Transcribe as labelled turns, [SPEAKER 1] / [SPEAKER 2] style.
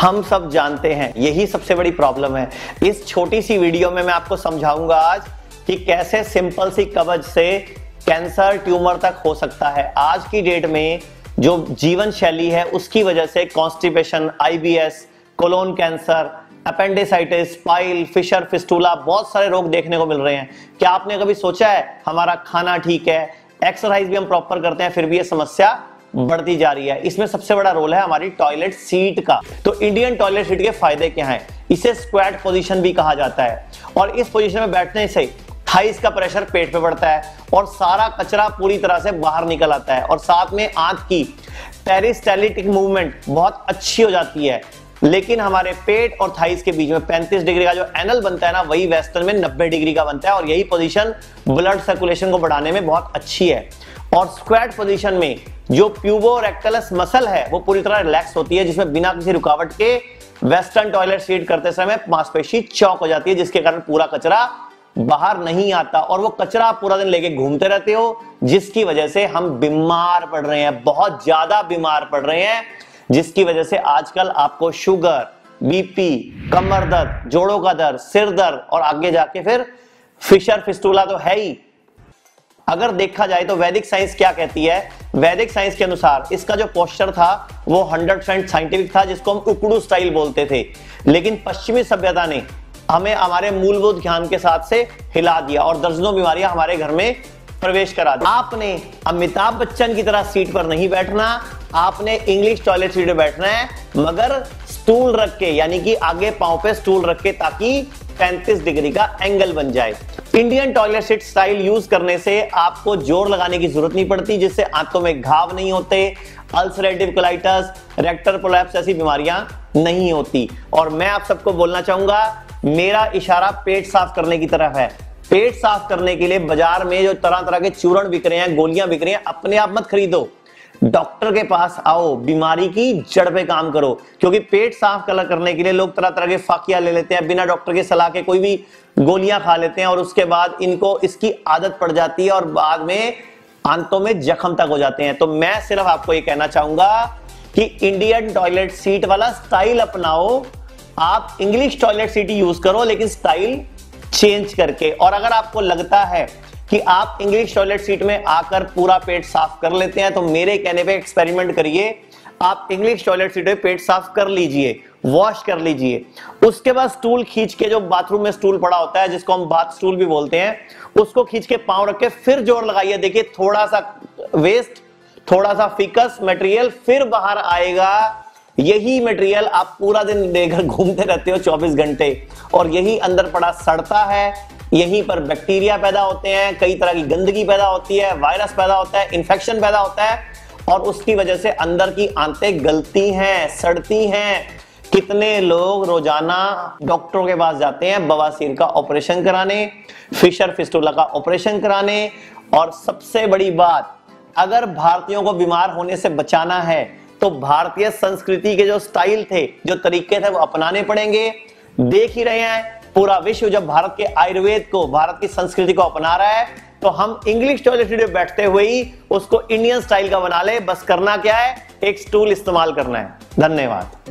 [SPEAKER 1] हम सब जानते हैं, यही सबसे बड़ी प्रॉब्लम है। इस छोटी सी वीडियो में मैं आपको समझाऊंगा आज कि कैसे सिंपल सी कब्ज से कैंसर ट्यूमर तक हो सकता है। आज की डेट में जो जीवन शैली है उसकी वजह से constipation, IBS, colon cancer, appendicitis, pile, fissure, fistula, बहुत सारे रोग देखने को मिल रहे हैं। क्या आपने कभी सोचा है हमारा खाना ठीक है, एक्सरसाइज भी हम प्रॉपर करते हैं, फिर भी ये समस्या बढ़ती जा रही है? इसमें सबसे बड़ा रोल है हमारी टॉयलेट सीट का। तो इंडियन टॉयलेट सीट के फायदे क्या हैं? इसे स्क्वाट पोजीशन भी कहा जाता है और इस पोजीशन में बैठने से थाइस का प्रेशर पेट पे बढ़ता है और सारा कचरा पूरी तरह से बाहर निकल आता है और साथ में आंत की पेरिस्टाल्टिक मूवमेंट बहुत अच्छी हो जाती है। लेकिन हमारे पेट और थाइस के बीच में 35 डिग्री का जो एनल बनता है ना, वही वेस्टर्न में 90 डिग्री का बनता है और यही पोजीशन ब्लड सर्कुलेशन को बढ़ाने में बहुत अच्छी है। और स्क्वाट पोजीशन में जो प्यूबोरेक्टलस मसल है वो पूरी तरह रिलैक्स होती है, जिसमें बिना किसी रुकावट के वेस्टर्न टॉयलेट सीट करते समय मांसपेशी चौक हो जाती है, जिसके कारण पूरा कचरा बाहर नहीं आता और वो कचरा पूरा दिन लेके घूमते रहते हो, जिसकी वजह से हम बीमार पड़ रहे हैं, बहुत ज्यादा बीमार पड़ रहे हैं, जिसकी वजह से आजकल आपको शुगर, बीपी, कमर दर्द, जोड़ों का दर्द, सिर दर्द और आगे जाके फिर फिशर फिस्टूला तो है ही। अगर देखा जाए तो वैदिक साइंस क्या कहती है? वैदिक साइंस के अनुसार इसका जो पोस्चर था वो 100% साइंटिफिक था, जिसको हम उकड़ू स्टाइल बोलते थे। लेकिन पश्चिमी सभ्यता ने हमें हमारे मूलभूत ज्ञान के साथ से हिला दिया और दर्जनों बीमारियां हमारे घर में प्रवेश करा दी। आपने अमिताभ बच्चन की तरह सीट पर नहीं बैठना, आपने इंग्लिश टॉयलेट सीट पर बैठना है, मगर स्टूल रख के, यानी कि आगे पांव पे स्टूल रख के, ताकि 35 डिग्री का एंगल बन जाए। Indian toilet seat style use करने से आपको जोर लगाने की जरूरत नहीं पड़ती, जिससे आंतों में घाव नहीं होते, अल्सरेटिव कोलाइटिस, रेक्टल प्रोलैप्स ऐसी बीमारियां नहीं होती। और मैं आप सबको बोलना चाहूंगा, मेरा इशारा पेट साफ करने की तरफ है। पेट साफ करने के लिए बाजार में जो तरह तरह के चूर्ण बिक रहे हैं, गोलियां बिक रही हैं, अपने आप मत खरीदो, डॉक्टर के पास आओ, बीमारी की जड़ पे काम करो। क्योंकि पेट साफ करने के लिए लोग तरह तरह के फाकिया ले लेते हैं, बिना डॉक्टर की सलाह के कोई भी गोलियां खा लेते हैं और उसके बाद इनको इसकी आदत पड़ जाती है और बाद में आंतों में जख्म तक हो जाते हैं। तो मैं सिर्फ आपको ये कहना चाहूंगा कि इंडियन टॉयलेट सीट वाला स्टाइल अपनाओ। आप इंग्लिश टॉयलेट सीट यूज करो, लेकिन स्टाइल चेंज करके। और अगर आपको लगता है कि आप इंग्लिश टॉयलेट सीट में आकर पूरा पेट साफ कर लेते हैं, तो मेरे कहने पे एक्सपेरिमेंट करिए। आप इंग्लिश टॉयलेट सीट में पेट साफ कर लीजिए, वॉश कर लीजिए, उसके बाद स्टूल खींच के, जो बाथरूम में स्टूल पड़ा होता है जिसको हम बाथ स्टूल भी बोलते हैं, उसको खींच के पांव रख के फिर जोर लगाइए। देखिए थोड़ा सा वेस्ट, थोड़ा सा फिकस मटेरियल फिर बाहर आएगा। यही मटेरियल आप पूरा दिन लेकर घूमते रहते हो 24 घंटे और यही अंदर पड़ा सड़ता है, यहीं पर बैक्टीरिया पैदा होते हैं, कई तरह की गंदगी पैदा होती है, वायरस पैदा होता है, इंफेक्शन पैदा होता है और उसकी वजह से अंदर की आंतें गलती हैं, सड़ती हैं। कितने लोग रोजाना डॉक्टरों के पास जाते हैं बवासीर का ऑपरेशन कराने, फिशर फिस्टूला का ऑपरेशन कराने। और सबसे बड़ी बात, अगर भारतीयों को बीमार होने से बचाना है तो भारतीय संस्कृति के जो स्टाइल थे, जो तरीके थे, वो अपनाने पड़ेंगे। देख ही रहे हैं पूरा विश्व जब भारत के आयुर्वेद को, भारत की संस्कृति को अपना रहा है, तो हम इंग्लिश टॉयलेट सीट में बैठते हुए ही उसको इंडियन स्टाइल का बना ले। बस करना क्या है, एक स्टूल इस्तेमाल करना है। धन्यवाद।